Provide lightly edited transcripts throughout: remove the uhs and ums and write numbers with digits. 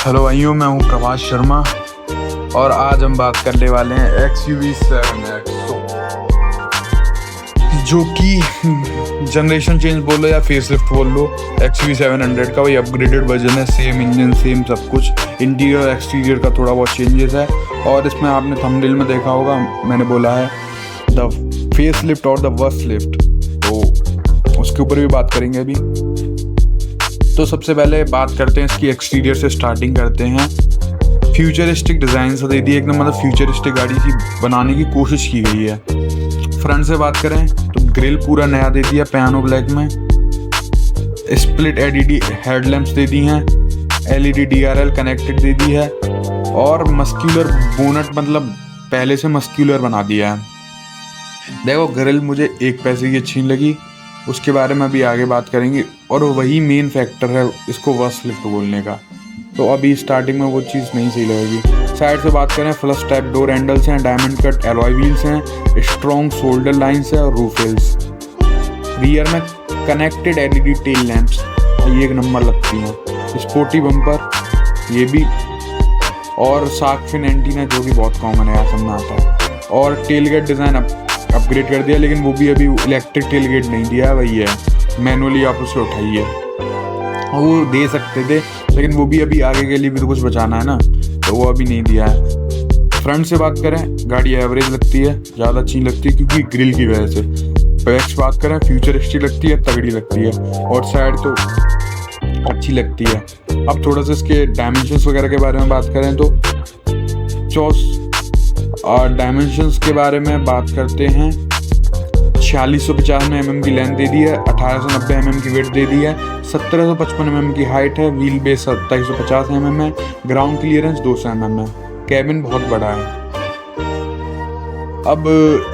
Hello भाइयों, मैं हूं प्रभाष शर्मा और आज हम बात करने वाले हैं XUV 7X जो कि जनरेशन चेंज बोलो या फेसलिफ्ट बोल लो। XUV 700 का वही अपग्रेडेड वर्जन है, सेम इंजन सेम सब कुछ, इंटीरियर एक्सटीरियर का थोड़ा बहुत चेंजेस है। और इसमें आपने थंबनेल में देखा होगा मैंने बोला है द फेसलिफ्ट और द वर्स्ट लिफ्ट, तो उसके ऊपर भी बात करेंगे अभी। तो सबसे पहले बात करते हैं इसकी एक्सटीरियर से, स्टार्टिंग करते हैं। फ्यूचरिस्टिक डिज़ाइन से दे दी एकदम, मतलब फ्यूचरिस्टिक गाड़ी सी बनाने की कोशिश की गई है। फ्रंट से बात करें तो ग्रिल पूरा नया दे दिया पियानो ब्लैक में, स्प्लिट LED हेडलैम्प्स दे दी हैं, LED DRL कनेक्टेड दे दी है और मस्क्यूलर बोनट, मतलब पहले से मस्क्यूलर बना दिया है। देखो ग्रिल मुझे एक पैसे की अच्छी लगी, उसके बारे में अभी आगे बात करेंगे और वही मेन फैक्टर है इसको वर्स्ट लिफ्ट बोलने का। तो अभी स्टार्टिंग में वो चीज़ नहीं सही लगेगी। साइड से बात करें, फ्लश टाइप डोर हैंडल्स हैं, डायमंड कट एलॉय व्हील्स हैं, स्ट्रॉन्ग शोल्डर लाइन्स है और रूफ हिल्स। रियर में कनेक्टेड LED टेल लैंप्स, ये एक नंबर लगती हैं। स्पोर्टी बम्पर ये भी, और शार्क फिन एंटीना जो कि बहुत कॉमन है, सब में आता है। और टेल गेट डिज़ाइन अपग्रेड कर दिया, लेकिन वो भी अभी इलेक्ट्रिक टेल गेट नहीं दिया है, वही है मैनुअली आप उसे उठाइए। वो दे सकते थे लेकिन वो भी अभी आगे के लिए भी तो कुछ बचाना है ना, तो वो अभी नहीं दिया है। फ्रंट से बात करें, गाड़ी एवरेज लगती है, ज़्यादा अच्छी लगती है क्योंकि ग्रिल की वजह से। बैक से बात करें, फ्यूचरिस्टिक लगती है, तगड़ी लगती है, और साइड तो अच्छी लगती है। अब थोड़ा सा इसके डायमेंशंस वगैरह के बारे में बात करें तो और डायमेंशंस के बारे में बात करते हैं। 4650 mm की लेंथ दे दी है, 1890 mm की वेट दे दी है, 1755 mm की हाइट है, व्हील बेस 2750 mm है, ग्राउंड क्लियरेंस 200 mm है, कैबिन बहुत बड़ा है। अब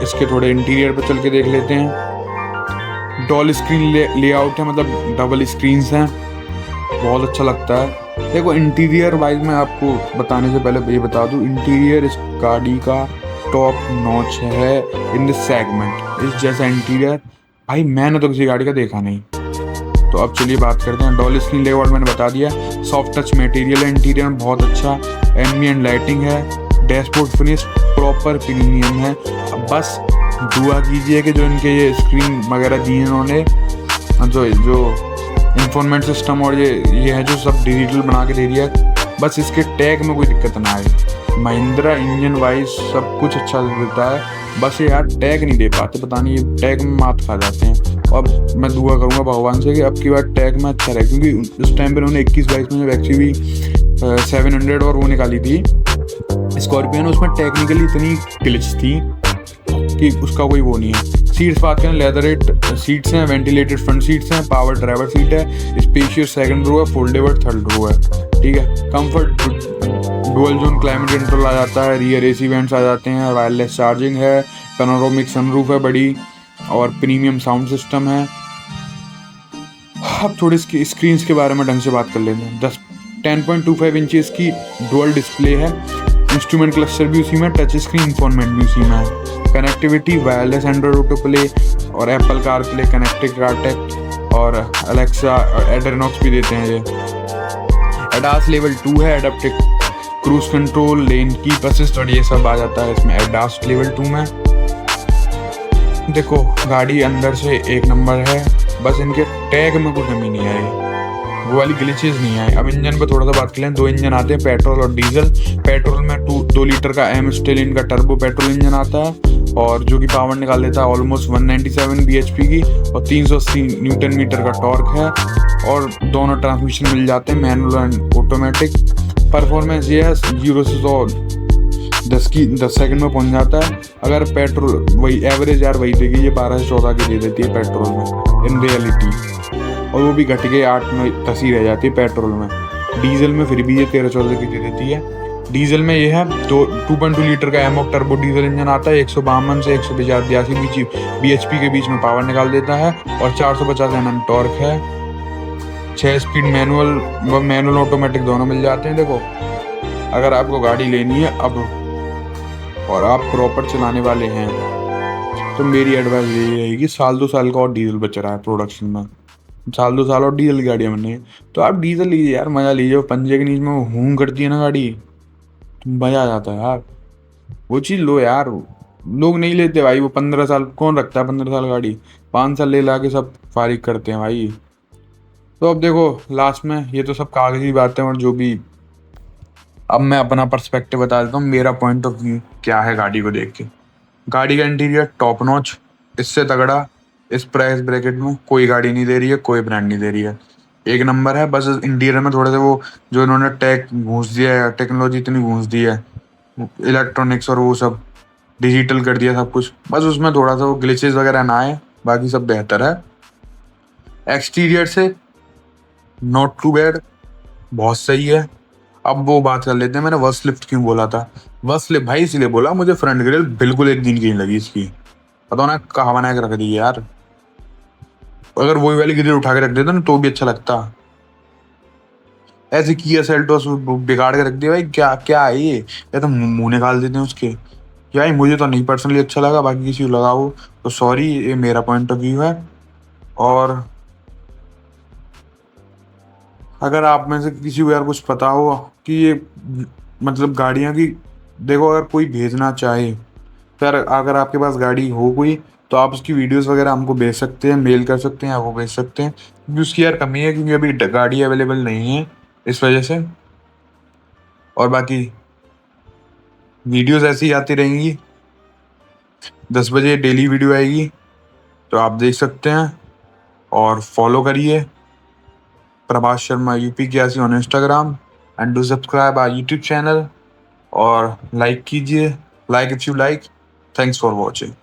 इसके थोड़े इंटीरियर पर चल के देख लेते हैं। डॉल स्क्रीन लेआउट है, मतलब डबल स्क्रीन्स हैं, बहुत अच्छा लगता है। देखो इंटीरियर वाइज मैं आपको बताने से पहले ये बता दूं, इंटीरियर इस गाड़ी का टॉप नॉच है इन दिस सेगमेंट। इस जैसा इंटीरियर भाई मैंने तो किसी गाड़ी का देखा नहीं। तो अब चलिए बात करते हैं। डॉल स्क्रीन लेआउट मैंने बता दिया, सॉफ्ट टच मटेरियल है, इंटीरियर में बहुत अच्छा, एम्बिएंट लाइटिंग है, डैशबोर्ड फिनिश प्रॉपर प्रीमियम है। अब बस दुआ कीजिए कि जो इनके ये स्क्रीन वगैरह दी है इन्होंने, जो इंफोनमेंट सिस्टम और ये है जो सब डिजिटल बना के दे दिया, बस इसके टैग में कोई दिक्कत ना आए। महिंद्रा इंजन वाइज सब कुछ अच्छा देता है, बस ये यार टैग नहीं दे पाते, पता नहीं ये टैग में मात खा जाते हैं। और मैं दुआ करूँगा भगवान से कि अब की बार टैग में अच्छा रहे, क्योंकि उस टाइम पर उन्होंने 21-22 में जब XUV 700 और वो निकाली थी स्कॉर्पियो, उसमें टेक्निकली इतनी ग्लिच थी कि उसका कोई वो नहीं है। सीट्स बात करें, लेदरेट सीट्स हैं, वेंटिलेटेड फ्रंट सीट्स हैं, पावर ड्राइवर सीट है, स्पेशियस सेकंड रो है, फोल्डेबल थर्ड रो है, ठीक है। Comfort dual zone climate control आ जाता है, रियर AC वेंट्स आ जाते हैं, वायरलेस चार्जिंग है, पैनोरामिक सनरूफ है बड़ी, और प्रीमियम साउंड सिस्टम है। अब थोड़ी इसकी स्क्रीन्स के बारे में ढंग से बात कर लेते हैं। 10.25 इंचेस की डुअल डिस्प्ले है, इंस्ट्रूमेंट क्लस्टर भी उसी में, टच स्क्रीन इंफोनमेंट भी उसी में है, connectivity wireless Android auto play और एप्पल कार प्ले, कनेक्टेड कारटेक और अलेक्सा एड्रेनॉक्स भी देते हैं ये। एडास लेवल 2 है, adaptive cruise control, lane keep assist और ये सब आ जाता है इसमें एडास लेवल 2 में। देखो गाड़ी अंदर से एक नंबर है, बस इनके टैग में कोई कमी नहीं आई, वो वाली ग्लिचेस नहीं आए। अब इंजन पर थोड़ा सा बात करें, 2 इंजन आते हैं, पेट्रोल और डीजल। पेट्रोल में 2 लीटर का एमस्टेलिन का टर्बो पेट्रोल इंजन आता है, और जो कि पावर निकाल देता है ऑलमोस्ट 197 bhp की, और 380 न्यूटन मीटर का टॉर्क है, और दोनों ट्रांसमिशन मिल जाते हैं, मैनुअल एंड ऑटोमेटिक। परफॉर्मेंस ये है 0 से 100 10 सेकंड में पहुंच जाता है। अगर पेट्रोल वही एवरेज यार वही देगी, ये 12 से 14 की दे देती है पेट्रोल में इन रियलिटी, और वो भी घट के 8-10 ही रह जाती है पेट्रोल में। डीजल में फिर भी ये 13-14 की दे देती है। डीजल में ये है 2.2 लीटर का एमॉक टर्बो डीजल इंजन आता है, 152 से 182 bhp के बीच में पावर निकाल देता है, और 450 Nm टॉर्क है। 6 स्पीड मैनुअल ऑटोमेटिक दोनों मिल जाते हैं। देखो अगर आपको गाड़ी लेनी है अब और आप प्रॉपर चलाने वाले हैं तो मेरी एडवाइस यही रहेगी, 1-2 साल का और डीजल बच रहा है प्रोडक्शन में, साल 2 साल और डीजल की गाड़ियाँ बननी है। तो आप डीजल लीजिए यार, मज़ा लीजिए। वो पंजे के नीचे में वो हूं करती है ना गाड़ी, तो मज़ा आ जाता है यार। वो चीज़ लो यार। लोग नहीं लेते भाई, वो 15 साल कौन रखता है, 15 साल गाड़ी, 5 साल ले ला के सब फारिग करते हैं भाई। तो अब देखो लास्ट में ये तो सब कागजी बातें और जो भी, अब मैं अपना पर्सपेक्टिव बता देता हूँ, मेरा पॉइंट ऑफ व्यू क्या है गाड़ी को देख के। गाड़ी का इंटीरियर टॉप नॉच, इससे तगड़ा इस प्राइस ब्रैकेट में कोई गाड़ी नहीं दे रही है, कोई ब्रांड नहीं दे रही है। एक नंबर है। बस इंटीरियर में थोड़े से वो जो इन्होंने टेक घूस दिया है, टेक्नोलॉजी इतनी घूस दी है, इलेक्ट्रॉनिक्स और वो सब डिजिटल कर दिया सब कुछ, बस उसमें थोड़ा सा वो ग्लिचेस वगैरह ना आए, बाकी सब बेहतर है। एक्सटीरियर से नॉट टू बैड, बहुत सही है। अब वो बात कर लेते हैं, मैंने वर्स्ट लिफ्ट क्यों बोला था। वर्स्ट लिफ्ट भाई इसलिए बोला, मुझे फ्रंट ग्रिल बिल्कुल एक दिन की नहीं लगी इसकी। पता ना कहाँ बना के रख दी है यार। अगर वही वाली ग्रिल उठा के रख देता ना तो भी अच्छा लगता। ऐसे किया सेल्टोस बिगाड़ के रख दिया भाई, क्या क्या है ये तो मुंह निकाल देते हैं उसके। यार मुझे तो नहीं पर्सनली अच्छा लगा, बाकी किसी को लगा हो तो सॉरी, ये मेरा पॉइंट ऑफ व्यू है। और अगर आप में से किसी को यार कुछ पता हो कि ये मतलब गाड़ियाँ की, देखो अगर कोई भेजना चाहे, फिर अगर आपके पास गाड़ी हो कोई, तो आप उसकी वीडियोस वगैरह हमको भेज सकते हैं, मेल कर सकते हैं, आपको भेज सकते हैं, क्योंकि उसकी यार कमी है, क्योंकि अभी गाड़ी अवेलेबल नहीं है इस वजह से। और बाकी वीडियोस ऐसी ही आती रहेंगी, 10 बजे डेली वीडियो आएगी, तो आप देख सकते हैं। और फॉलो करिए Prabhas Sharma UP81 on Instagram, and do subscribe our YouTube channel. और लाइक कीजिए, like if you like. Thanks for watching.